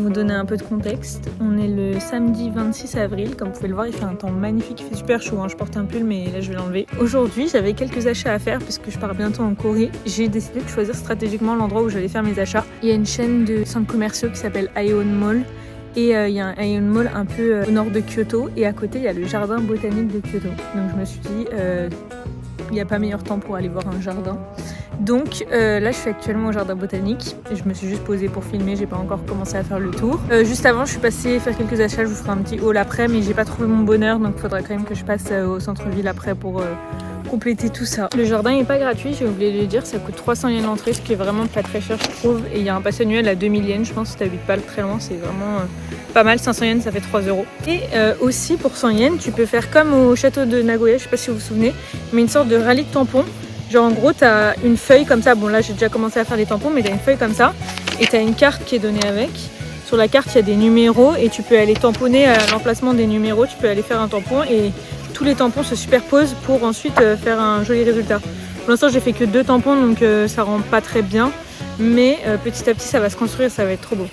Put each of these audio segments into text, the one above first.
vous donner un peu de contexte, on est le samedi 26 avril, comme vous pouvez le voir il fait un temps magnifique, il fait super chaud, hein. Je porte un pull mais là je vais l'enlever. Aujourd'hui j'avais quelques achats à faire parce que je pars bientôt en Corée. J'ai décidé de choisir stratégiquement l'endroit où j'allais faire mes achats. Il y a une chaîne de centres commerciaux qui s'appelle Aeon Mall et il y a un Aeon Mall un peu au nord de Kyoto et à côté il y a le jardin botanique de Kyoto. Donc je me suis dit il n'y a pas meilleur temps pour aller voir un jardin. Donc là je suis actuellement au jardin botanique et je me suis juste posée pour filmer, j'ai pas encore commencé à faire le tour. Juste avant je suis passée faire quelques achats, je vous ferai un petit haul après mais j'ai pas trouvé mon bonheur donc il faudra quand même que je passe au centre-ville après pour compléter tout ça. Le jardin est pas gratuit, j'ai oublié de le dire, ça coûte 300 yens l'entrée ce qui est vraiment pas très cher je trouve et il y a un pass annuel à 2000 yens je pense si t'habites pas très loin c'est vraiment pas mal, 500 yens ça fait 3 €. Et aussi pour 100 yens tu peux faire comme au château de Nagoya, je sais pas si vous vous souvenez, mais une sorte de rallye de tampons. Genre en gros t'as une feuille comme ça, bon là j'ai déjà commencé à faire des tampons mais t'as une feuille comme ça et t'as une carte qui est donnée avec. Sur la carte il y a des numéros et tu peux aller tamponner à l'emplacement des numéros, tu peux aller faire un tampon et tous les tampons se superposent pour ensuite faire un joli résultat. Pour l'instant j'ai fait que 2 tampons donc ça rend pas très bien mais petit à petit ça va se construire, ça va être trop beau.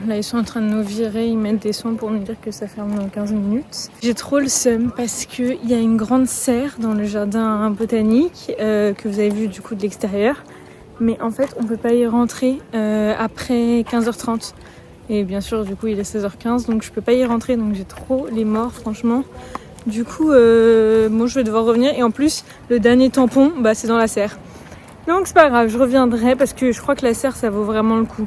Là ils sont en train de nous virer, ils mettent des sons pour nous dire que ça ferme dans 15 minutes. J'ai trop le seum parce qu'il y a une grande serre dans le jardin botanique que vous avez vu du coup de l'extérieur. Mais en fait on peut pas y rentrer après 15h30. Et bien sûr du coup il est 16h15 donc je peux pas y rentrer donc j'ai trop les morts franchement. Du coup bon je vais devoir revenir et en plus le dernier tampon bah, c'est dans la serre. Donc c'est pas grave, je reviendrai parce que je crois que la serre ça vaut vraiment le coup.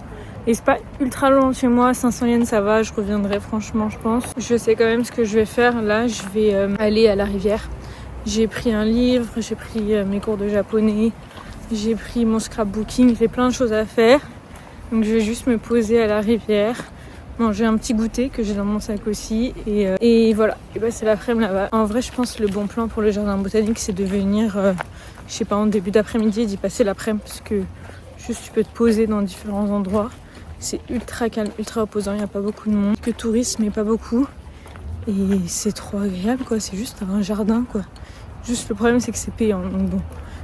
Et c'est pas ultra loin de chez moi, 500 yens ça va, je reviendrai franchement je pense. Je sais quand même ce que je vais faire, là je vais aller à la rivière. J'ai pris un livre, j'ai pris mes cours de japonais, j'ai pris mon scrapbooking, j'ai plein de choses à faire. Donc je vais juste me poser à la rivière, manger un petit goûter que j'ai dans mon sac aussi et voilà, et passer l'après-midi là-bas. En vrai je pense que le bon plan pour le jardin botanique c'est de venir, je sais pas, en début d'après-midi et d'y passer l'après-midi parce que juste tu peux te poser dans différents endroits. C'est ultra calme, ultra reposant, il n'y a pas beaucoup de monde. Que touristes, mais pas beaucoup. Et c'est trop agréable quoi, c'est juste un jardin quoi. Juste le problème c'est que c'est payant, donc bon.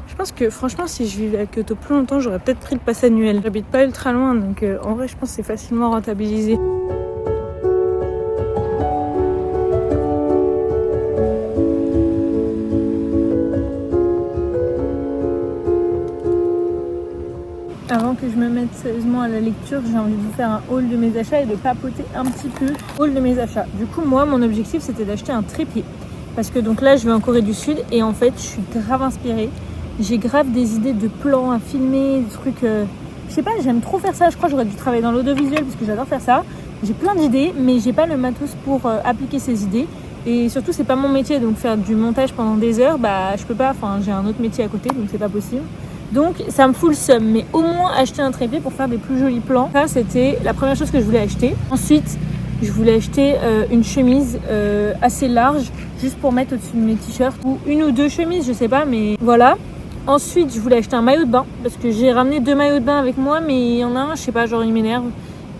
Je pense que franchement si je vivais à Kyoto plus longtemps, j'aurais peut-être pris le pass annuel. J'habite pas ultra loin, donc en vrai je pense que c'est facilement rentabilisé. Avant que je me mette sérieusement à la lecture, j'ai envie de vous faire un haul de mes achats et de papoter un petit peu haul de mes achats. Du coup, moi, mon objectif, c'était d'acheter un trépied. Parce que donc là, je vais en Corée du Sud et en fait, je suis grave inspirée. J'ai grave des idées de plans à filmer, des trucs... Je sais pas, j'aime trop faire ça. Je crois que j'aurais dû travailler dans l'audiovisuel parce que j'adore faire ça. J'ai plein d'idées, mais j'ai pas le matos pour appliquer ces idées. Et surtout, c'est pas mon métier, donc faire du montage pendant des heures, bah je peux pas. Enfin, j'ai un autre métier à côté, donc c'est pas possible. Donc ça me fout le seum, mais au moins acheter un trépied pour faire des plus jolis plans. Ça c'était la première chose que je voulais acheter. Ensuite je voulais acheter une chemise assez large juste pour mettre au-dessus de mes t-shirts ou une ou deux chemises, je sais pas, mais voilà. Ensuite je voulais acheter un maillot de bain parce que j'ai ramené 2 maillots de bain avec moi mais il y en a un, je sais pas, genre il m'énerve.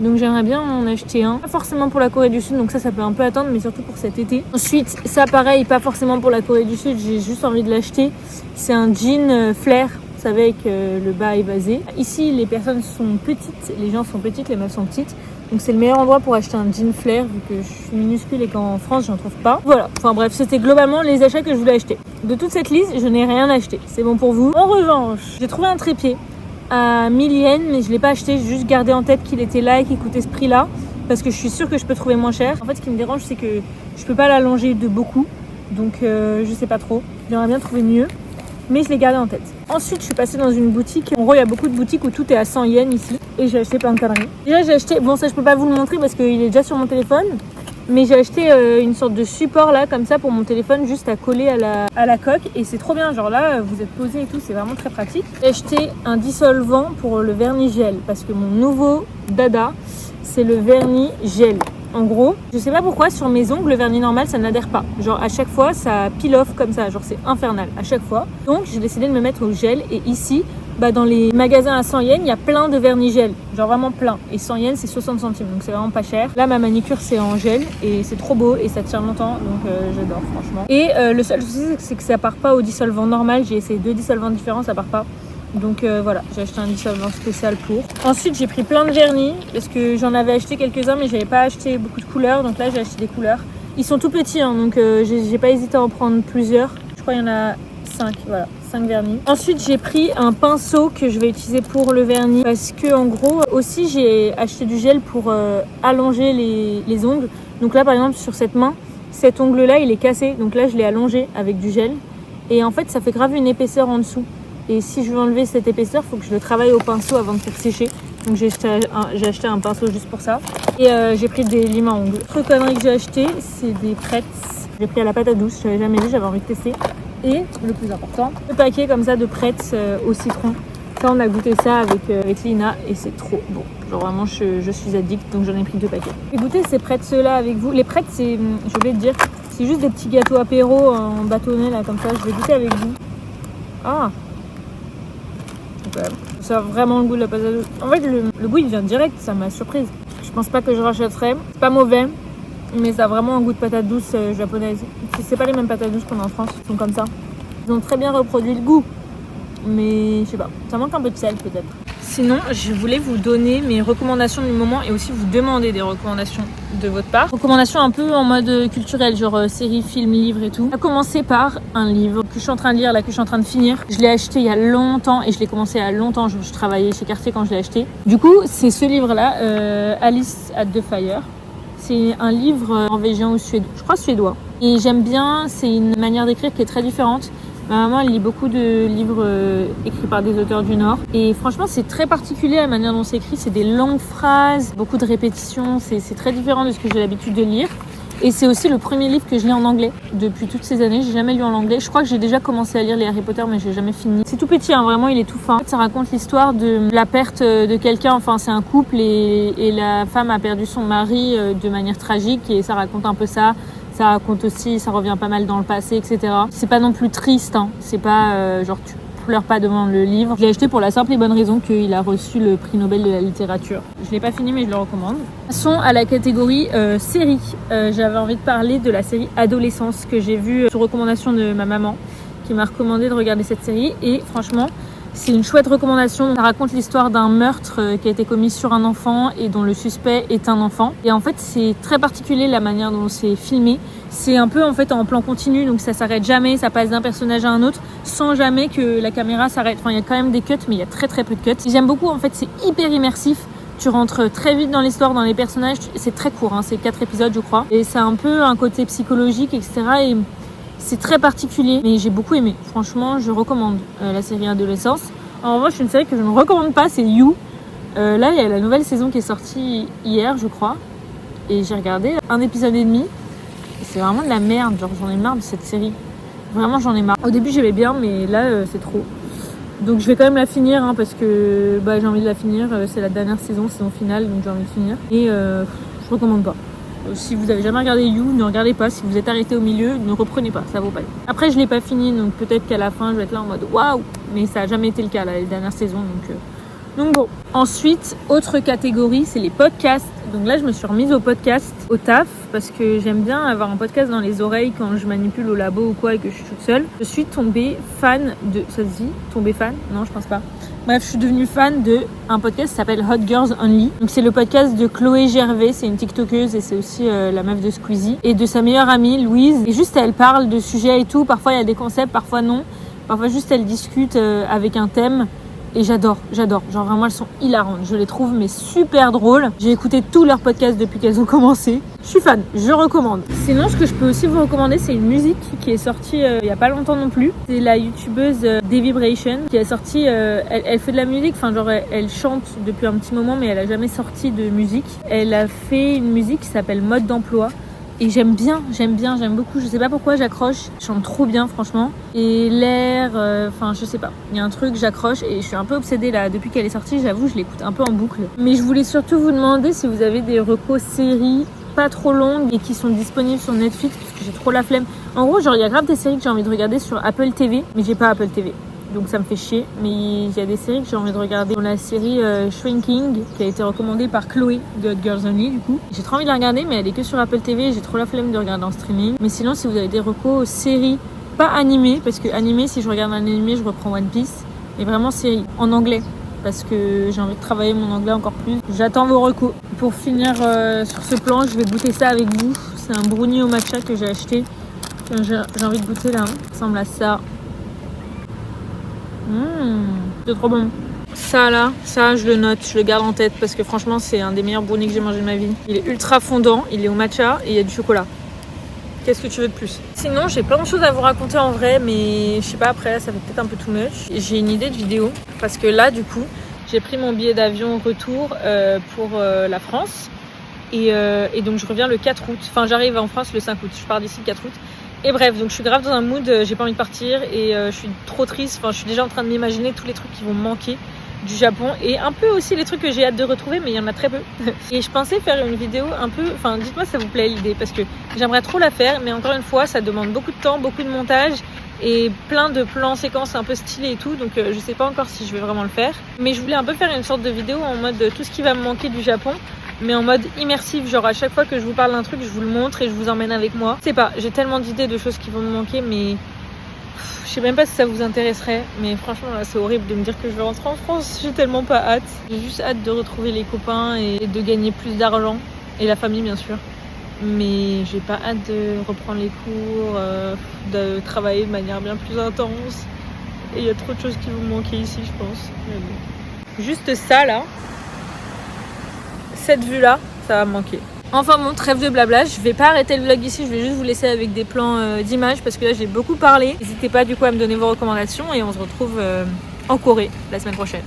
Donc j'aimerais bien en acheter un. Pas forcément pour la Corée du Sud, donc ça peut un peu attendre, mais surtout pour cet été. Ensuite, ça pareil, pas forcément pour la Corée du Sud, j'ai juste envie de l'acheter. C'est un jean flair, vous savez, avec le bas évasé. Ici, les personnes sont petites, les gens sont petites, les meufs sont petites. Donc c'est le meilleur endroit pour acheter un jean flair, vu que je suis minuscule et qu'en France, j'en trouve pas. Voilà, enfin bref, c'était globalement les achats que je voulais acheter. De toute cette liste, je n'ai rien acheté, c'est bon pour vous. En revanche, j'ai trouvé un trépied à 1000 yens, mais je l'ai pas acheté, j'ai juste gardé en tête qu'il était là et qu'il coûtait ce prix-là, parce que je suis sûre que je peux trouver moins cher. En fait, ce qui me dérange, c'est que je peux pas l'allonger de beaucoup, donc je sais pas trop. J'aimerais bien trouver mieux, mais je l'ai gardé en tête. Ensuite, je suis passée dans une boutique. En gros, il y a beaucoup de boutiques où tout est à 100 yens ici, et j'ai acheté plein de conneries. Déjà, j'ai acheté, bon ça je peux pas vous le montrer parce qu'il est déjà sur mon téléphone, mais j'ai acheté une sorte de support là, comme ça, pour mon téléphone, juste à coller à la coque. Et c'est trop bien, genre là, vous êtes posé et tout, c'est vraiment très pratique. J'ai acheté un dissolvant pour le vernis gel, parce que mon nouveau dada, c'est le vernis gel. En gros, je sais pas pourquoi, sur mes ongles, le vernis normal, ça n'adhère pas. Genre à chaque fois, ça peel off comme ça, genre c'est infernal à chaque fois. Donc j'ai décidé de me mettre au gel, et ici, dans les magasins à 100 yens, il y a plein de vernis gel, genre vraiment plein. Et 100 yens, c'est 60 centimes, donc c'est vraiment pas cher. Là, ma manicure, c'est en gel et c'est trop beau et ça tient longtemps, donc j'adore franchement. Et le seul souci, c'est que ça part pas au dissolvant normal. J'ai essayé 2 dissolvants différents, ça part pas. Donc voilà, j'ai acheté un dissolvant spécial pour. Ensuite, j'ai pris plein de vernis parce que j'en avais acheté quelques-uns, mais j'avais pas acheté beaucoup de couleurs. Donc là, j'ai acheté des couleurs. Ils sont tout petits, hein, donc j'ai pas hésité à en prendre plusieurs. Je crois qu'il y en a 5, voilà. 5 vernis. Ensuite, j'ai pris un pinceau que je vais utiliser pour le vernis parce que en gros, aussi j'ai acheté du gel pour allonger les ongles. Donc là, par exemple, sur cette main, cet ongle-là, il est cassé. Donc là, je l'ai allongé avec du gel. Et en fait, ça fait grave une épaisseur en dessous. Et si je veux enlever cette épaisseur, il faut que je le travaille au pinceau avant de faire sécher. Donc j'ai acheté un pinceau juste pour ça. Et j'ai pris des limes à ongles. Autre connerie que j'ai acheté, c'est des Pretz. J'ai pris à la patate douce, je n'avais jamais vu, j'avais envie de tester. Et le plus important, le paquet comme ça de Pretz au citron. Ça, on a goûté ça avec Lina et c'est trop bon. Genre vraiment, je suis addict, donc j'en ai pris 2 paquets. J'ai goûté ces Pretz-là avec vous. Les Pretz, c'est, je voulais te dire, c'est juste des petits gâteaux apéro en bâtonnet là comme ça. Je vais goûter avec vous. Ah, ça a vraiment le goût de la patate douce. En fait, le goût il vient direct, ça m'a surprise. Je pense pas que je rachèterais. C'est pas mauvais, mais ça a vraiment un goût de patate douce japonaise. C'est pas les mêmes patates douces qu'on a en France, ils sont comme ça. Ils ont très bien reproduit le goût, mais je sais pas, ça manque un peu de sel peut-être. Sinon, je voulais vous donner mes recommandations du moment et aussi vous demander des recommandations de votre part. Recommandations un peu en mode culturel, genre série, film, livre et tout. À commencer par un livre que je suis en train de lire, là, que je suis en train de finir. Je l'ai acheté il y a longtemps et je l'ai commencé il y a longtemps. Je travaillais chez Cartier quand je l'ai acheté. Du coup, c'est ce livre-là, Alice at the Fire. C'est un livre norvégien ou suédois, je crois suédois. Et j'aime bien, c'est une manière d'écrire qui est très différente. Ma maman, elle lit beaucoup de livres écrits par des auteurs du Nord. Et franchement, c'est très particulier la manière dont c'est écrit. C'est des longues phrases, beaucoup de répétitions. C'est très différent de ce que j'ai l'habitude de lire. Et c'est aussi le premier livre que je lis en anglais. Depuis toutes ces années, j'ai jamais lu en anglais. Je crois que j'ai déjà commencé à lire les Harry Potter, mais j'ai jamais fini. C'est tout petit, hein, vraiment, il est tout fin. Ça raconte l'histoire de la perte de quelqu'un. Enfin, c'est un couple et la femme a perdu son mari de manière tragique. Et ça raconte un peu ça. Ça raconte aussi, ça revient pas mal dans le passé, etc. C'est pas non plus triste, hein. C'est pas genre tu pleures pas devant le livre. Je l'ai acheté pour la simple et bonne raison qu'il a reçu le prix Nobel de la littérature. Je l'ai pas fini, mais je le recommande. Passons à la catégorie série. J'avais envie de parler de la série Adolescence que j'ai vue sur recommandation de ma maman qui m'a recommandé de regarder cette série. Et franchement, c'est une chouette recommandation. Ça raconte l'histoire d'un meurtre qui a été commis sur un enfant et dont le suspect est un enfant. Et en fait, c'est très particulier la manière dont c'est filmé. C'est un peu en fait en plan continu, donc ça s'arrête jamais, ça passe d'un personnage à un autre sans jamais que la caméra s'arrête. Enfin, il y a quand même des cuts, mais il y a très très peu de cuts. Et j'aime beaucoup, en fait, c'est hyper immersif. Tu rentres très vite dans l'histoire, dans les personnages. C'est très court, hein, c'est 4 épisodes, je crois. Et c'est un peu un côté psychologique, etc. Et c'est très particulier, mais j'ai beaucoup aimé. Franchement, je recommande la série Adolescence. En revanche, une série que je ne recommande pas, c'est You. Là, il y a la nouvelle saison qui est sortie hier, je crois. Et j'ai regardé 1 épisode et demi. Et c'est vraiment de la merde. Genre, j'en ai marre de cette série. Vraiment, j'en ai marre. Au début, j'aimais bien, mais là, c'est trop. Donc, je vais quand même la finir, hein, parce que j'ai envie de la finir. C'est la dernière saison finale, donc j'ai envie de finir. Et je recommande pas. Si vous avez jamais regardé You, ne regardez pas. Si vous êtes arrêté au milieu, ne reprenez pas, ça vaut pas. Après, je l'ai pas fini, donc peut-être qu'à la fin, je vais être là en mode waouh, mais ça a jamais été le cas là, les dernières saisons, donc Donc bon, ensuite, autre catégorie, c'est les podcasts. Donc là, je me suis remise au podcast, au taf, parce que j'aime bien avoir un podcast dans les oreilles quand je manipule au labo ou quoi et que je suis toute seule. Je suis tombée fan de... Ça se dit ? Tombée fan ? Non, je pense pas. Bref, je suis devenue fan de un podcast qui s'appelle Hot Girls Only. Donc c'est le podcast de Chloé Gervais, c'est une tiktokeuse et c'est aussi la meuf de Squeezie. Et de sa meilleure amie, Louise. Et juste, elle parle de sujets et tout. Parfois, il y a des concepts, parfois non. Parfois, juste, elle discute avec un thème. Et j'adore. Genre vraiment, elles sont hilarantes. Je les trouve mais super drôles. J'ai écouté tous leurs podcasts depuis qu'elles ont commencé. Je suis fan, je recommande. Sinon, ce que je peux aussi vous recommander, c'est une musique qui est sortie il y a pas longtemps non plus. C'est la youtubeuse D-Vibration qui a sorti... elle fait de la musique, enfin genre elle chante depuis un petit moment, mais elle a jamais sorti de musique. Elle a fait une musique qui s'appelle Mode d'emploi. Et j'aime beaucoup, je sais pas pourquoi j'accroche, je chante trop bien franchement. Et l'air, enfin je sais pas, il y a un truc, j'accroche et je suis un peu obsédée là, depuis qu'elle est sortie, j'avoue, je l'écoute un peu en boucle. Mais je voulais surtout vous demander si vous avez des recos séries pas trop longues et qui sont disponibles sur Netflix, parce que j'ai trop la flemme. En gros, genre il y a grave des séries que j'ai envie de regarder sur Apple TV, mais j'ai pas Apple TV. Donc ça me fait chier, mais il y a des séries que j'ai envie de regarder. Dans la série Shrinking, qui a été recommandée par Chloé de Hot Girls Only du coup. J'ai trop envie de la regarder, mais elle est que sur Apple TV, j'ai trop la flemme de regarder en streaming. Mais sinon, si vous avez des recos séries, pas animées, parce que animées, si je regarde un animé, je reprends One Piece, mais vraiment séries, en anglais, parce que j'ai envie de travailler mon anglais encore plus. J'attends vos recos. Pour finir sur ce plan, je vais goûter ça avec vous. C'est un brownie au matcha que j'ai acheté. J'ai envie de goûter là, ça ressemble à ça. C'est trop bon. Ça là, ça je le note, je le garde en tête parce que franchement c'est un des meilleurs brownies que j'ai mangé de ma vie. Il est ultra fondant, il est au matcha et il y a du chocolat. Qu'est-ce que tu veux de plus? Sinon j'ai plein de choses à vous raconter en vrai, mais je sais pas, après ça fait peut-être un peu too much. J'ai une idée de vidéo parce que là du coup j'ai pris mon billet d'avion retour pour la France et donc je reviens le 4 août. Enfin j'arrive en France le 5 août, je pars d'ici le 4 août. Et bref, donc je suis grave dans un mood, j'ai pas envie de partir et je suis trop triste, enfin je suis déjà en train de m'imaginer tous les trucs qui vont me manquer du Japon et un peu aussi les trucs que j'ai hâte de retrouver, mais il y en a très peu. Et je pensais faire une vidéo un peu, enfin dites-moi si ça vous plaît l'idée, parce que j'aimerais trop la faire, mais encore une fois ça demande beaucoup de temps, beaucoup de montage et plein de plans séquences un peu stylés et tout, donc je sais pas encore si je vais vraiment le faire. Mais je voulais un peu faire une sorte de vidéo en mode tout ce qui va me manquer du Japon, mais en mode immersif, genre à chaque fois que je vous parle d'un truc, je vous le montre et je vous emmène avec moi. Je sais pas, j'ai tellement d'idées de choses qui vont me manquer, mais je sais même pas si ça vous intéresserait. Mais franchement, là, c'est horrible de me dire que je vais rentrer en France, j'ai tellement pas hâte. J'ai juste hâte de retrouver les copains et de gagner plus d'argent, et la famille bien sûr. Mais j'ai pas hâte de reprendre les cours, de travailler de manière bien plus intense. Et il y a trop de choses qui vont me manquer ici, je pense. Mais bon. Juste ça là. Cette vue là, ça va me manquer. Enfin bon, trêve de blabla, je vais pas arrêter le vlog ici, je vais juste vous laisser avec des plans d'images parce que là j'ai beaucoup parlé. N'hésitez pas du coup à me donner vos recommandations et on se retrouve en Corée la semaine prochaine.